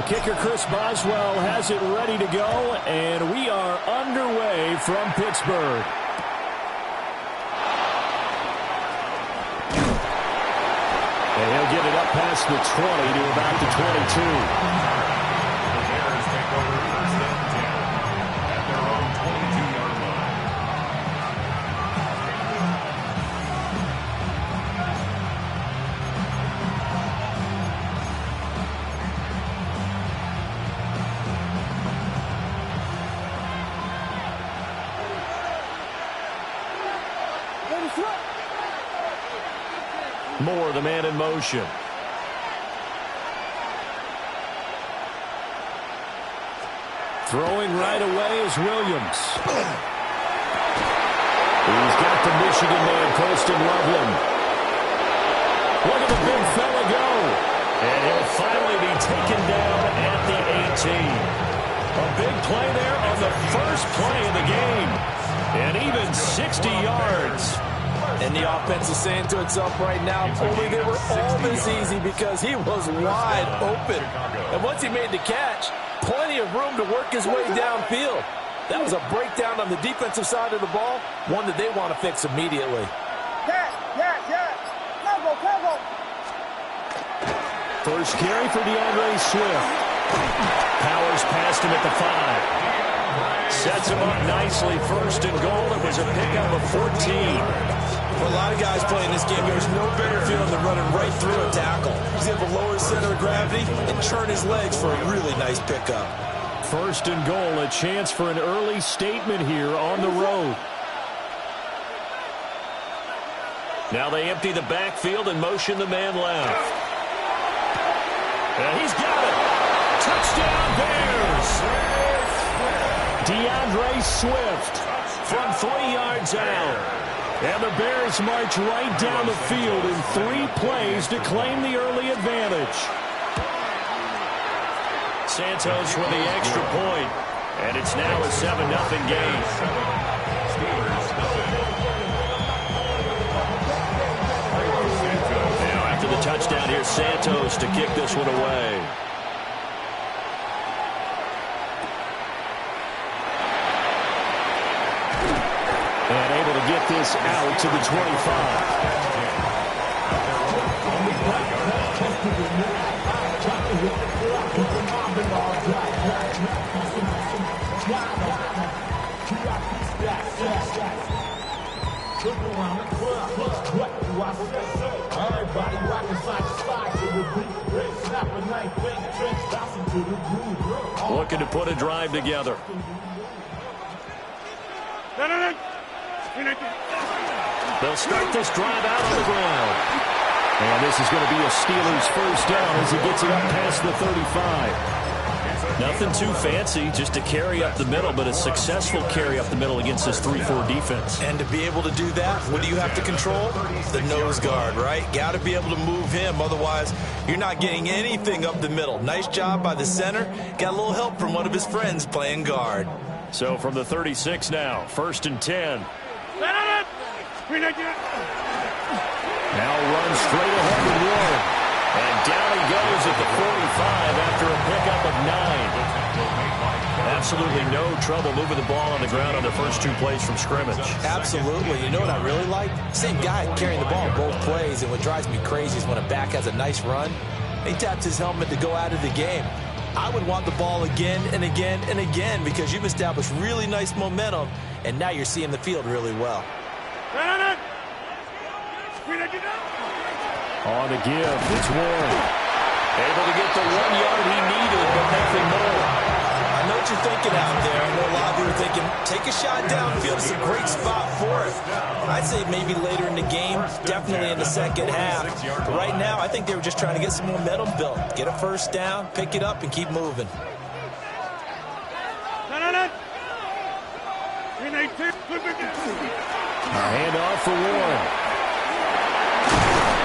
kicker, Chris Boswell, has it ready to go, and we are underway from Pittsburgh. And he'll get it up past the 20 to about the 22. The Bears take over first and 10 at their own 22-yard line. Moore, the man in motion. Throwing right away is Williams. He's got the Michigan man, Colston Loveland. Look at the big fella go. And he'll finally be taken down at the 18. A big play there on the first play of the game. And even 60 yards. And the offense is saying to itself right now, only they were all this easy because he was wide open. And once he made the catch, plenty of room to work his way downfield. That was a breakdown on the defensive side of the ball, one that they want to fix immediately. First carry for DeAndre Swift. Powers past him at the 5. Sets him up nicely. First and goal. It was a pickup of 14. For a lot of guys playing this game, there's no better feeling than running right through a tackle. He's able to lower his center of gravity and turn his legs for a really nice pickup. First and goal, a chance for an early statement here on the road. Now they empty the backfield and motion the man left. And he's got it. Touchdown Bears. DeAndre Swift from 3 yards out. And the Bears march right down the field in 3 plays to claim the early advantage. Santos with the extra point. And it's now a 7-0 game. Now after the touchdown, here's Santos to kick this one away. And able to get this out to the 25. Looking to put a drive together. They'll start this drive out on the ground. And this is going to be a Steelers first down as he gets it up past the 35. Nothing too fancy, just a carry up the middle, but a successful carry up the middle against this 3-4 defense. And to be able to do that, what do you have to control? The nose guard, right? Got to be able to move him, otherwise you're not getting anything up the middle. Nice job by the center. Got a little help from one of his friends playing guard. So from the 36 now, first and 10. Now runs straight ahead with Warren. And down he goes at the 45 after a pickup of 9. Absolutely no trouble moving the ball on the ground on the first 2 plays from scrimmage. Absolutely. You know what I really like? Same guy carrying the ball both plays, and what drives me crazy is when a back has a nice run, he taps his helmet to go out of the game. I would want the ball again and again and again because you've established really nice momentum, and now you're seeing the field really well. On the give, it's Warren. Able to get the 1 yard he needed, but nothing more. I know what you're thinking out there. I know a lot of you are thinking, take a shot downfield. It's a great spot for it. I'd say maybe later in the game, definitely in the second half. But right now, I think they were just trying to get some momentum built. Get a first down, pick it up, and keep moving. A handoff for Warren.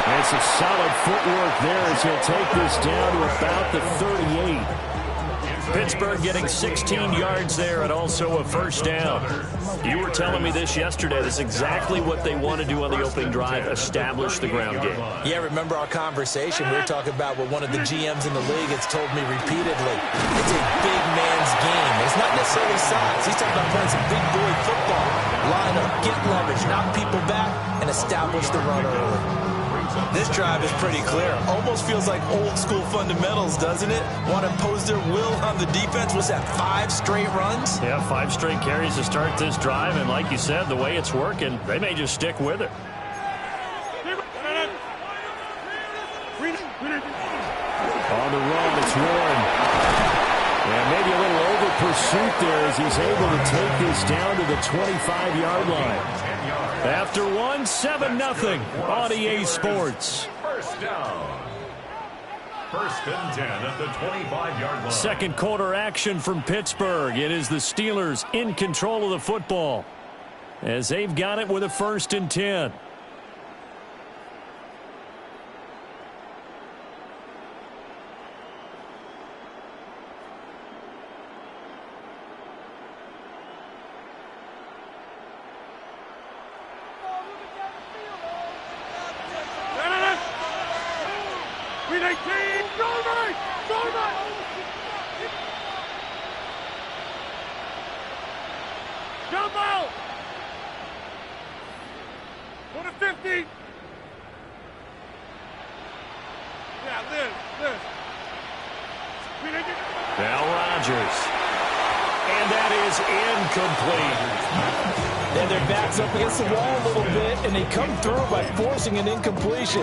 And some solid footwork there as he'll take this down to about the 38. Pittsburgh getting 16 yards there and also a first down. You were telling me this yesterday. This is exactly what they want to do on the opening drive, establish the ground game. Yeah, remember our conversation? We were talking about what one of the GMs in the league has told me repeatedly. It's a big man's game. It's not necessarily size. He's talking about playing some big boy football. Line up, get leverage, knock people back, and establish the run early. This drive is pretty clear. Almost feels like old school fundamentals, doesn't it? Want to impose their will on the defense. What's that, 5 straight runs? Yeah, 5 straight carries to start this drive. And like you said, the way it's working, they may just stick with it. On the run, it's Warren. And maybe a little over pursuit there as he's able to take this down to the 25-yard line. After 7-0 on EA Sports. First down. First and 10 at the 25-yard line. Second quarter action from Pittsburgh. It is the Steelers in control of the football as they've got it with a 1st and 10. Jump out! Go to 50! Yeah, Liz. Now Rodgers. And that is incomplete. And their back's up against the wall a little bit, and they come through by forcing an incompletion.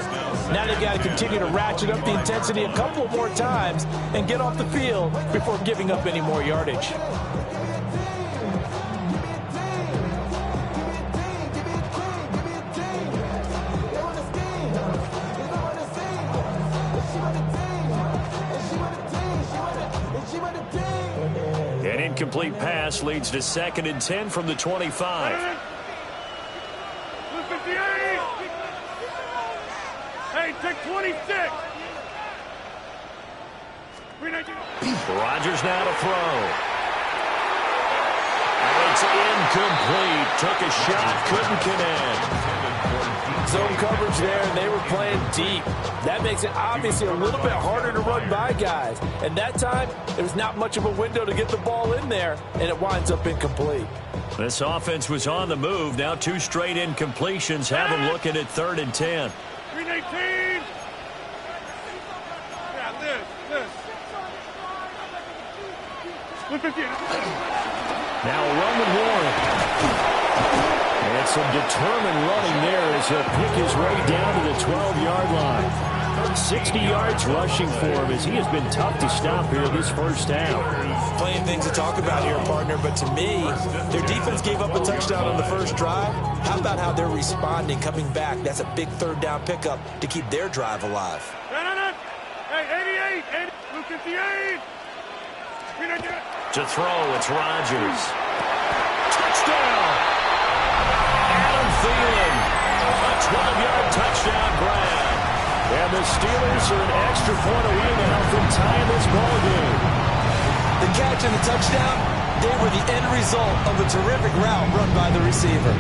Now they've got to continue to ratchet up the intensity a couple more times and get off the field before giving up any more yardage. An incomplete pass leads to 2nd and 10 from the 25. Hey, take 26. Rodgers now to throw. And it's incomplete. Took a shot, couldn't connect. Zone coverage there, and they were playing deep. That makes it obviously a little bit harder to run by guys. And that time, there was not much of a window to get the ball in there, and it winds up incomplete. This offense was on the move. Now 2 straight incompletions have them looking at 3rd and 10. 319. Yeah, Liz. Now a run with Warren. And some determined running there as he'll pick his way down to the 12-yard line. 60 yards rushing for him as he has been tough to stop here this first half. Plenty of things to talk about here, partner, but to me, their defense gave up a touchdown on the first drive. How about how they're responding, coming back? That's a big 3rd down pickup to keep their drive alive. Hey, 88, 58. To throw, it's Rodgers. Touchdown! Adam Thielen, a 12-yard touchdown grab. And the Steelers are an extra point away now from tying this ball game. The catch and the touchdown, they were the end result of a terrific route run by the receiver.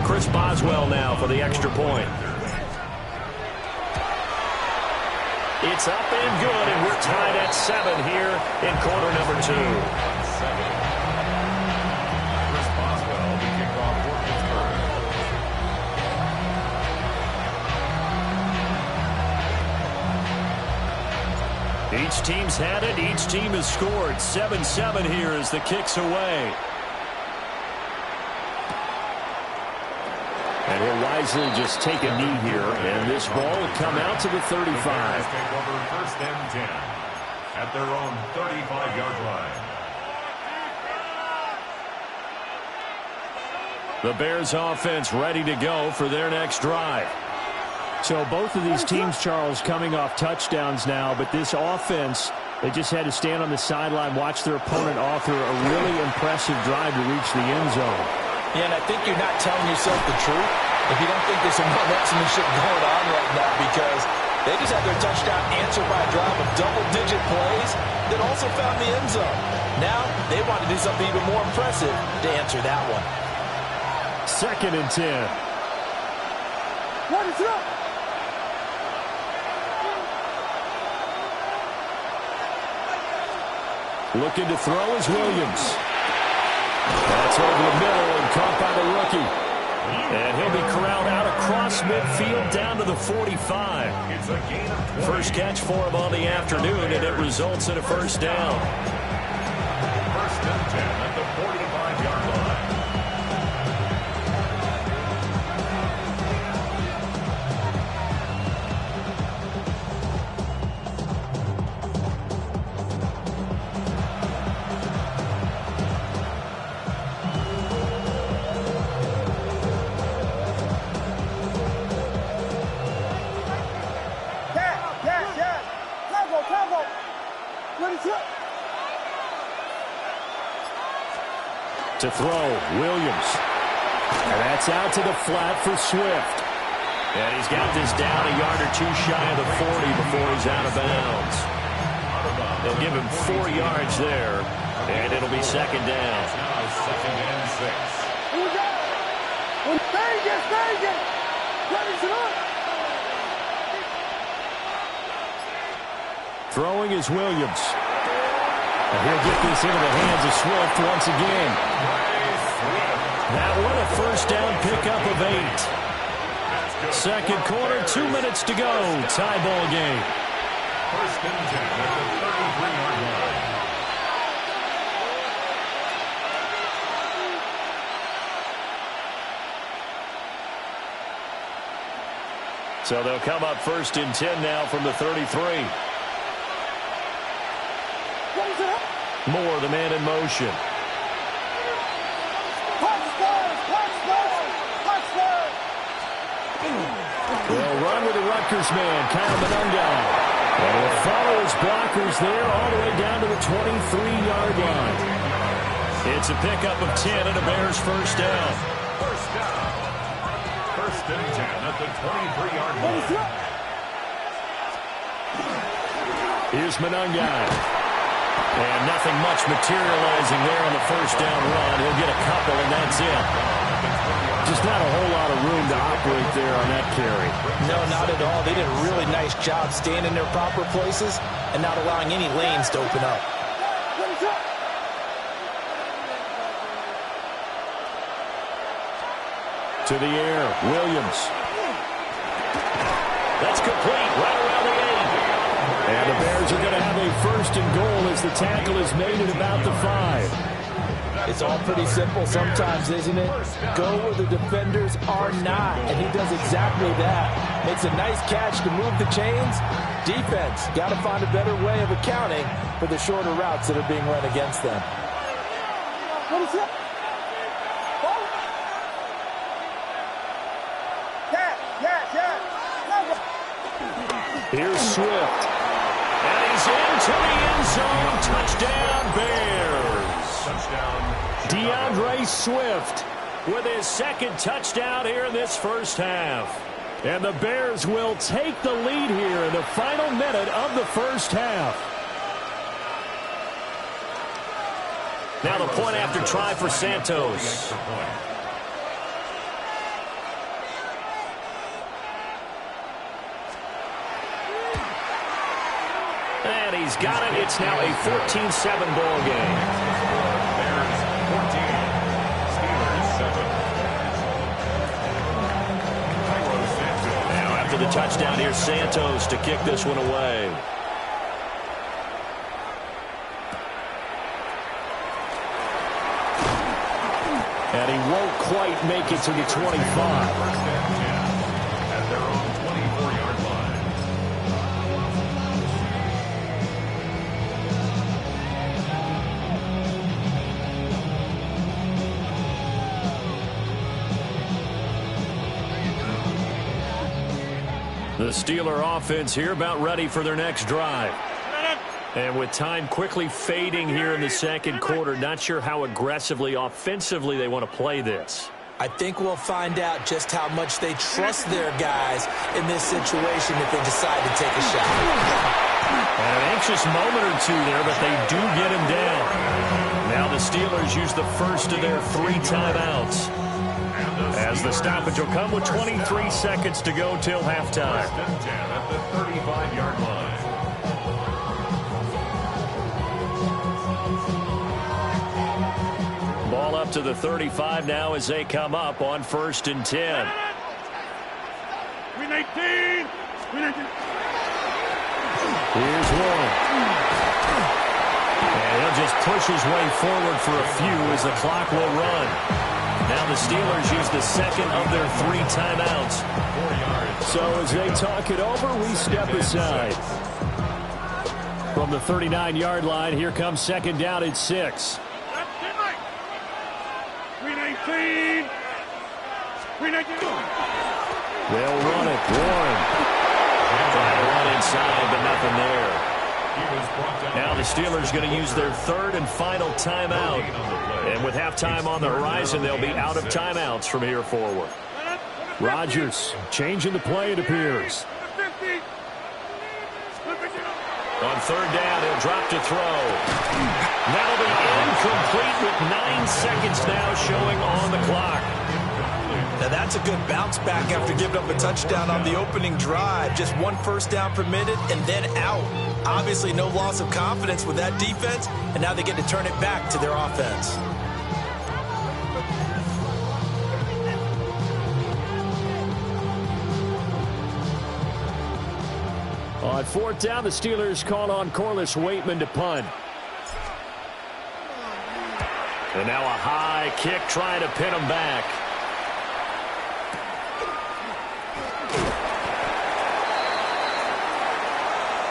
Chris Boswell now for the extra point. It's up and good, and we're tied at 7 here in quarter number 2. Chris Boswell, the kickoff for Pittsburgh. Each team's had it. Each team has scored. 7-7 here as the kick's away. And he'll wisely just take a knee here, and this ball will come out to the 35. Take over 1st and 10 at their own 35-yard line. The Bears offense ready to go for their next drive. So both of these teams, Charles, coming off touchdowns now, but this offense, they just had to stand on the sideline, watch their opponent author a really impressive drive to reach the end zone. Yeah, and I think you're not telling yourself the truth if you don't think there's some marksmanship going on right now, because They just had their touchdown answered by a drive of double-digit plays that also found the end zone. Now they want to do something even more impressive to answer that one. 2nd and 10. What is up? Looking to throw is Williams. That's over the middle and caught by the rookie. And he'll be corralled out across midfield down to the 45. It's a gain of 20. First catch for him on the afternoon, and it results in a first down. 1st and 10 at the 45-yard line. To throw, Williams. And that's out to the flat for Swift. And he's got this down a yard or two shy of the 40 before he's out of bounds. They'll give him 4 yards there, and it'll be 2nd down. Now 2nd and 6. Throwing is Williams. And he'll get this into the hands of Swift once again. That one a first down pickup of 8. 2nd quarter, 2 minutes to go. Tie ball game. 1st and 10 at the 33-yard line. So they'll come up 1st and 10 now from the 33. Moore, the man in motion. They'll run with the Rutgers man, Kyle Monungai. And will follow his blockers there all the way down to the 23-yard line. It's a pickup of 10 and a Bears first down. First down. 1st and 10 at the 23-yard line. Here's Monungai. And nothing much materializing there on the first down run. He'll get a couple, and that's it. Just not a whole lot of room to operate there on that carry. No, not at all. They did a really nice job staying in their proper places and not allowing any lanes to open up. To the air, Williams. That's complete, right around the 8. And the Bears are going to have a 1st and goal as the tackle is made at about the 5. It's all pretty simple sometimes, isn't it? Go where the defenders are not, and he does exactly that. Makes a nice catch to move the chains. Defense, got to find a better way of accounting for the shorter routes that are being run against them. Here's Swift. And he's into the end zone. Touchdown, Bears. Touchdown. DeAndre Swift with his 2nd touchdown here in this first half. And the Bears will take the lead here in the final minute of the first half. Now the point after try for Santos. And he's got it. It's now a 14-7 ball game. Bears 14. Steelers 7. Now after the touchdown, here's Santos to kick this one away. And he won't quite make it to the 25. 1st and 10 at their own 24-yard line. The Steeler offense here about ready for their next drive. And with time quickly fading here in the 2nd quarter, not sure how aggressively, offensively they want to play this. I think we'll find out just how much they trust their guys in this situation if they decide to take a shot. And an anxious moment or two there, but they do get him down. Now the Steelers use the first of their 3 timeouts, as the stoppage will come with 23 seconds to go till halftime. At the 35-yard line. Ball up to the 35 now as they come up on 1st and 10. Win 18. Win 18. Here's one. And he'll just push his way forward for a few as the clock will run. Now the Steelers use the second of their 3 timeouts. 4 yards. So as they talk it over, we step aside. From the 39-yard line, here comes 2nd down at 6. Win 18. Win 18. They'll run it. Warren. Trying to run inside, but nothing there. Now the Steelers going to use their 3rd and final timeout. And with halftime on the horizon, they'll be out of timeouts from here forward. Rodgers changing the play, it appears. On 3rd down, he'll drop to throw. That'll be incomplete with 9 seconds now showing on the clock. Now that's a good bounce back after giving up a touchdown on the opening drive. Just 1 first down permitted and then out. Obviously no loss of confidence with that defense, and now they get to turn it back to their offense. On 4th down, the Steelers call on Corliss Waitman to punt. And now a high kick trying to pin him back.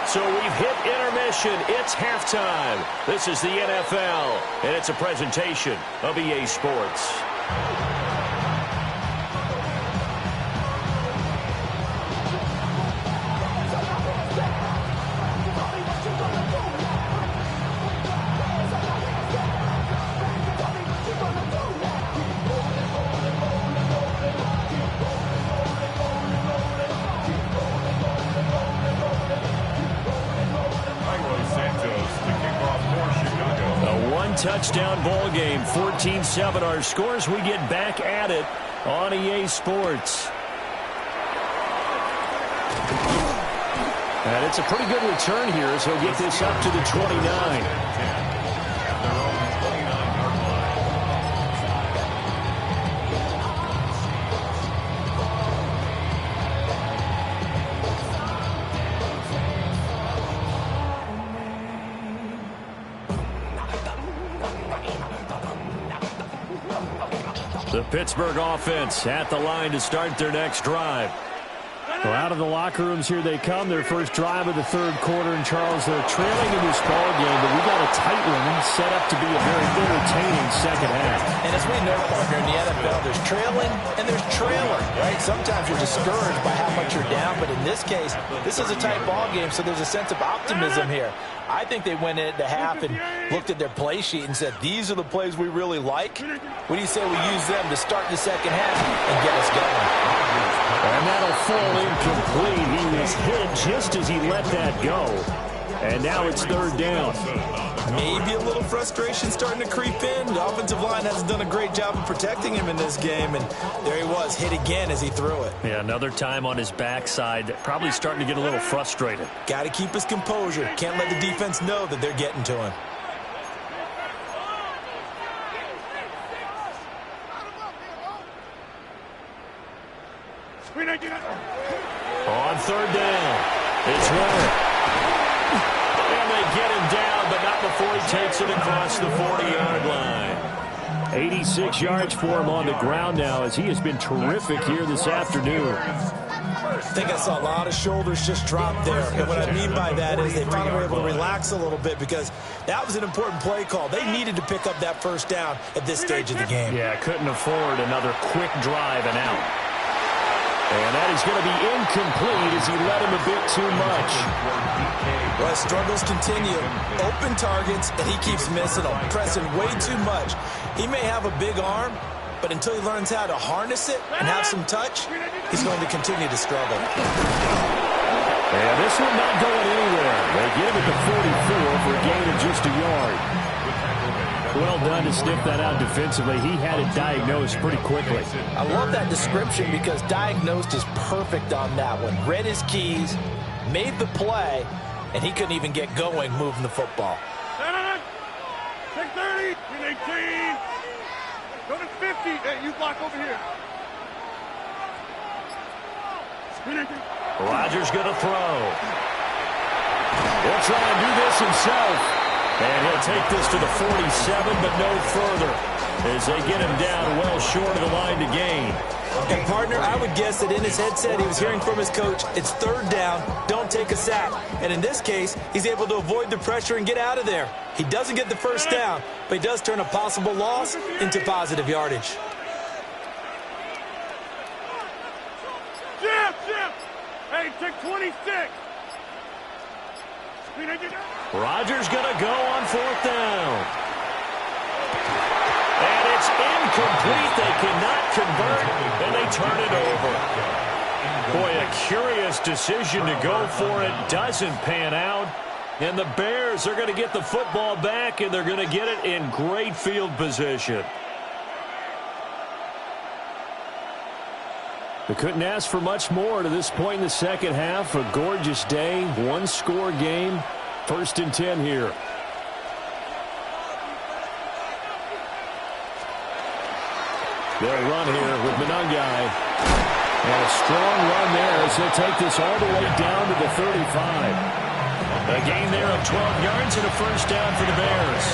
So we've hit intermission. It's halftime. This is the NFL, and it's a presentation of EA Sports. Touchdown ball game, 14-7 our scores. We get back at it on EA Sports. And it's a pretty good return here as he'll get this up to the 29. The Pittsburgh offense at the line to start their next drive. Well, out of the locker rooms here they come. Their first drive of the 3rd quarter. And Charles, they're trailing in this ball game, but we got a tight one set up to be a very entertaining second half. And as we know, partner, in the NFL, there's trailing and there's trailing, right? Sometimes you're discouraged by how much you're down, but in this case, this is a tight ball game, so there's a sense of optimism here. I think they went into half and looked at their play sheet and said, these are the plays we really like. What do you say we use them to start the second half and get us going? And that'll fall incomplete. He was hit just as he let that go. And now it's 3rd down. Maybe a little frustration starting to creep in. The offensive line hasn't done a great job of protecting him in this game, and there he was, hit again as he threw it. Yeah, another time on his backside, probably starting to get a little frustrated. Got to keep his composure. Can't let the defense know that they're getting to him. On 3rd down, it's Warren. And they get him down, but not before he takes it across the 40-yard line. 86 yards for him on the ground now as he has been terrific here this afternoon. I think I saw a lot of shoulders just drop there. And what I mean by that is they finally were able to relax a little bit because that was an important play call. They needed to pick up that first down at this stage of the game. Yeah, couldn't afford another quick drive and out. And that is going to be incomplete as he let him a bit too much. Well, struggles continue. Open targets, and he keeps missing them, pressing way too much. He may have a big arm, but until he learns how to harness it and have some touch, he's going to continue to struggle. And this one not going anywhere. They get him at the 44 for a gain of just a yard. Well done to sniff that out defensively. He had it diagnosed pretty quickly. I love that description because diagnosed is perfect on that one. Read his keys, made the play, and he couldn't even get going moving the football. 6:30, 18. Go to 50. Hey, you block over here. Rodgers going to throw. He'll try and do this himself. And he'll take this to the 47, but no further, as they get him down well short of the line to gain. And, partner, I would guess that in his headset he was hearing from his coach, it's third down, don't take a sack. And in this case, he's able to avoid the pressure and get out of there. He doesn't get the first down, but he does turn a possible loss into positive yardage. Jim! Hey, take 26. Rodgers going to go on fourth down. And it's incomplete. They cannot convert, and they turn it over. Boy, a curious decision to go for it. Doesn't pan out. And the Bears are going to get the football back, and they're going to get it in great field position. They couldn't ask for much more to this point in the second half. A gorgeous day, one-score game. 1st and 10 here. They'll run here with Monangai. And a strong run there as they take this all the way down to the 35. A gain there of 12 yards and a first down for the Bears.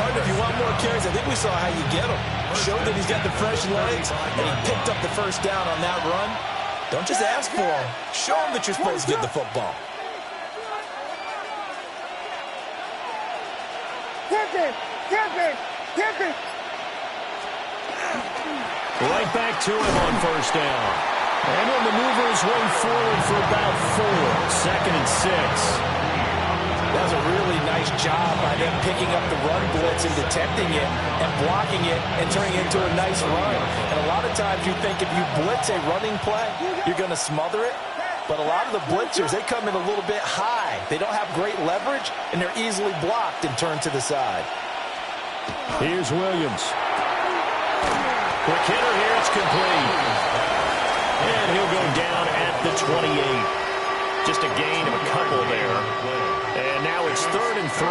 Partner, if you want more carries, I think we saw how you get him. Showed that he's got the fresh legs, and he picked up the first down on that run. Don't just ask for him. Show him that you're supposed to get the football. Right back to him on first down. And he'll maneuver his way forward for about 4. 2nd and 6. That was a really nice job by them picking up the run blitz and detecting it and blocking it and turning it into a nice run. And a lot of times you think if you blitz a running play, you're going to smother it. But a lot of the blitzers, they come in a little bit high. They don't have great leverage, and they're easily blocked and turned to the side. Here's Williams. Quick hitter here, it's complete. And he'll go down at the 28. Just a gain of a couple there. And now it's 3rd and 3.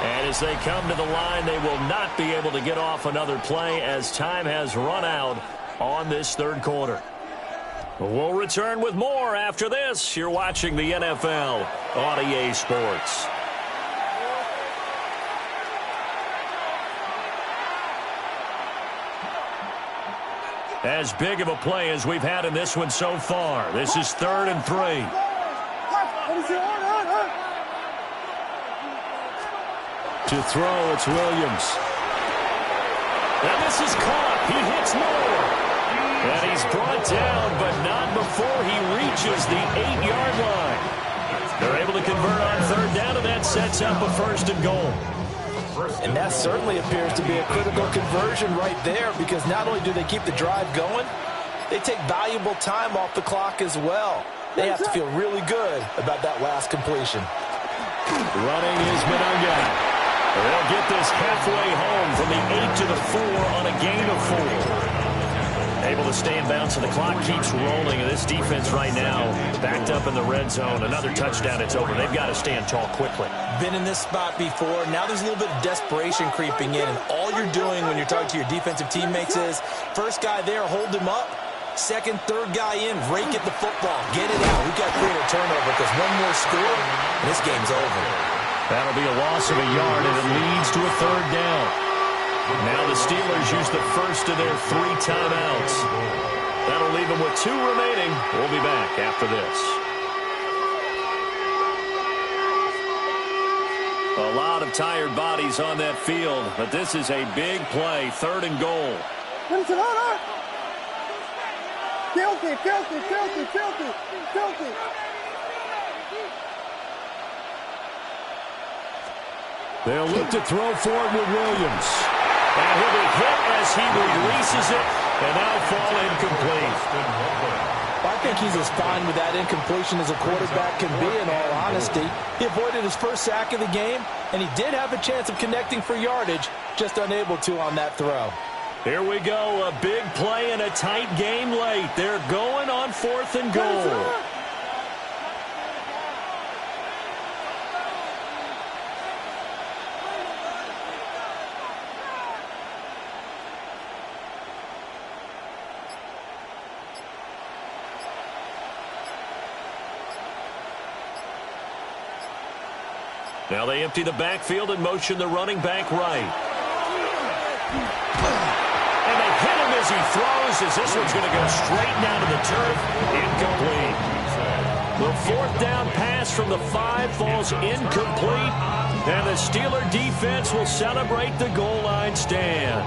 And as they come to the line, they will not be able to get off another play as time has run out on this 3rd quarter. We'll return with more after this. You're watching the NFL on EA Sports. As big of a play as we've had in this one so far. This is 3rd and 3. To throw, it's Williams. And this is caught. He hits Moore. And he's brought down, but not before he reaches the 8-yard line. They're able to convert on 3rd down, and that sets up a 1st and goal. And that certainly appears to be a critical conversion right there, because not only do they keep the drive going, they take valuable time off the clock as well. They have to feel really good about that last completion. Running is Monangai. They'll get this halfway home from the 8 to the 4 on a gain of 4. Able to stay in bounds, and the clock keeps rolling. And this defense right now backed up in the red zone. Another touchdown, it's over. They've got to stand tall quickly. Been in this spot before. Now there's a little bit of desperation creeping in, and all you're doing when you're talking to your defensive teammates is, first guy there, hold him up. Second, third guy in, rake at the football. Get it out. We've got to create a turnover, because one more score, and this game's over. That'll be a loss of a yard, and it leads to a 3rd down. Now the Steelers use the first of their 3 timeouts. That'll leave them with 2 remaining. We'll be back after this. A lot of tired bodies on that field, but this is a big play. 3rd and goal. Filthy. They'll look to throw for it with Williams. And he'll be hit as he releases it, and now fall incomplete. I think he's as fine with that incompletion as a quarterback can be, in all honesty. He avoided his first sack of the game, and he did have a chance of connecting for yardage, just unable to on that throw. Here we go, a big play in a tight game late. They're going on 4th and goal. Now they empty the backfield and motion the running back right. And they hit him as he throws, as this one's going to go straight down to the turf. Incomplete. The 4th down pass from the 5 falls incomplete. And the Steeler defense will celebrate the goal line stand.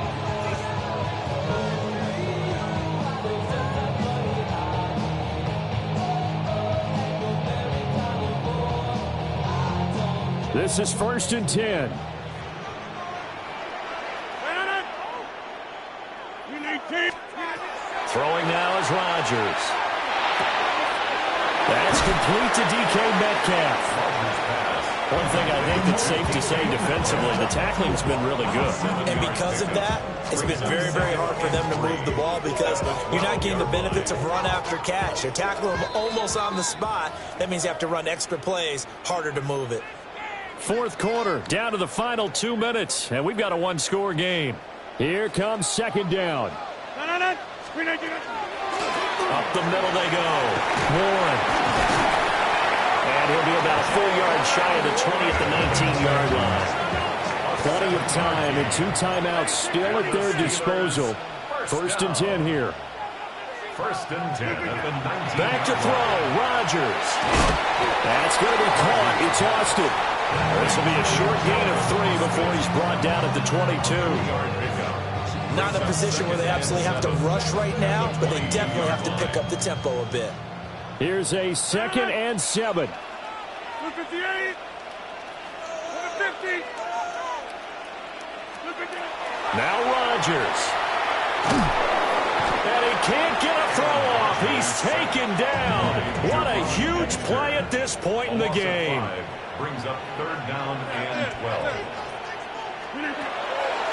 This is 1st and 10. Throwing now is Rodgers. That's complete to DK Metcalf. One thing I think that's safe to say defensively, the tackling's been really good. And because of that, it's been very, very hard for them to move the ball because you're not getting the benefits of run after catch. They're tackling them almost on the spot. That means you have to run extra plays, harder to move it. 4th quarter, down to the final 2 minutes, and we've got a 1-score game. Here comes 2nd down. Up the middle they go. Warren. And he'll be about a full yard shy of the 20 at the 19-yard line. Plenty of time and 2 timeouts still at their disposal. 1st and 10 here. 1st and 10 at the 19. Back to throw. Rodgers. That's going to be caught. It's Austin. This will be a short gain of 3 before he's brought down at the 22. Not in a position where they absolutely have to rush right now, but they definitely have to pick up the tempo a bit. Here's a 2nd and 7. 158. 150. Now Rodgers. And he can't get a throw off. He's taken down. What a huge play at this point in the game. Brings up 3rd down and 12.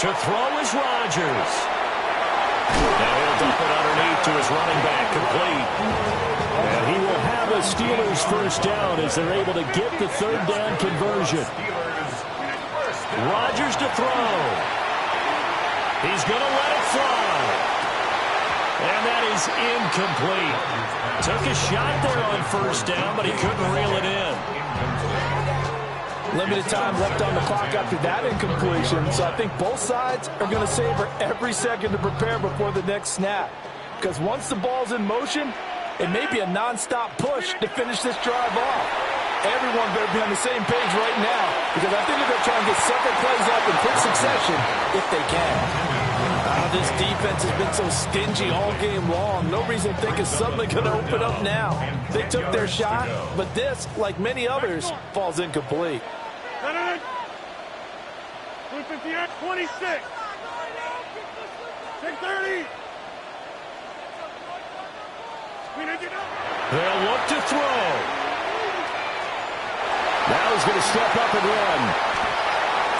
To throw is Rodgers. Now he'll dump it underneath to his running back, complete. And he will have a Steelers 1st down as they're able to get the 3rd down conversion. Rodgers to throw. He's going to let it fly. And that is incomplete. Took a shot there on 1st down, but he couldn't reel it in. Limited time left on the clock after that incompletion, so I think both sides are going to savor every second to prepare before the next snap. Because once the ball's in motion, it may be a nonstop push to finish this drive off. Everyone better be on the same page right now, because I think they're going to try and get several plays up in quick succession if they can. This defense has been so stingy all game long. No reason to think it's suddenly going to open up now. They took their shot, but this, like many others, falls incomplete. 158, 26. 630. They'll look to throw. Now he's going to step up and run.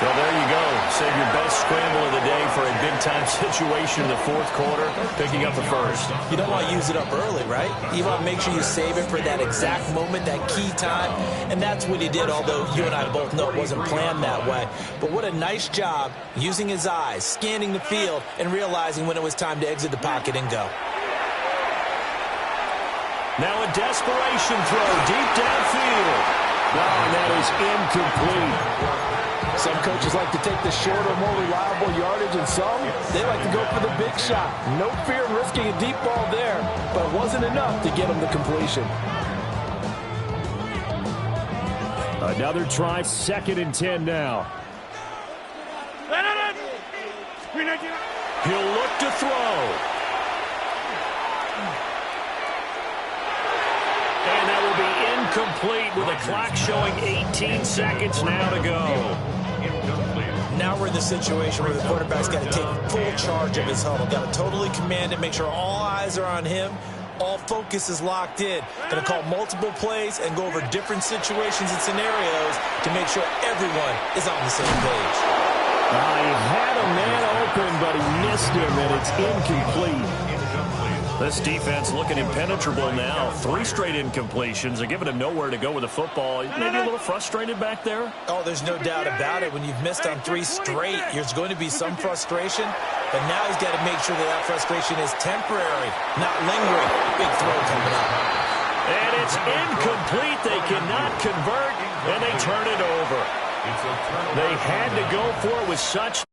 Well, there you go. Save your best scramble of the day for a big-time situation in the 4th quarter, picking up the 1st. You don't want to use it up early, right? You want to make sure you save it for that exact moment, that key time, and that's what he did, although you and I both know it wasn't planned that way. But what a nice job using his eyes, scanning the field, and realizing when it was time to exit the pocket and go. Now a desperation throw deep downfield. And that is incomplete. Some coaches like to take the shorter, more reliable yardage, and some, they like to go for the big shot. No fear in risking a deep ball there, but it wasn't enough to get them the completion. Another try, 2nd and 10 now. He'll look to throw. And that will be incomplete with a clock showing 18 seconds now to go. Now we're in the situation where the quarterback's got to take full charge of his huddle. Got to totally command it, make sure all eyes are on him. All focus is locked in. Going to call multiple plays and go over different situations and scenarios to make sure everyone is on the same page. He had a man open, but he missed him, and it's incomplete. This defense looking impenetrable now. 3 straight incompletions. They're giving him nowhere to go with the football. Maybe a little frustrated back there? Oh, there's no doubt about it. When you've missed on 3 straight, there's going to be some frustration. But now he's got to make sure that that frustration is temporary, not lingering. Big throw coming up. And it's incomplete. They cannot convert, and they turn it over. They had to go for it with such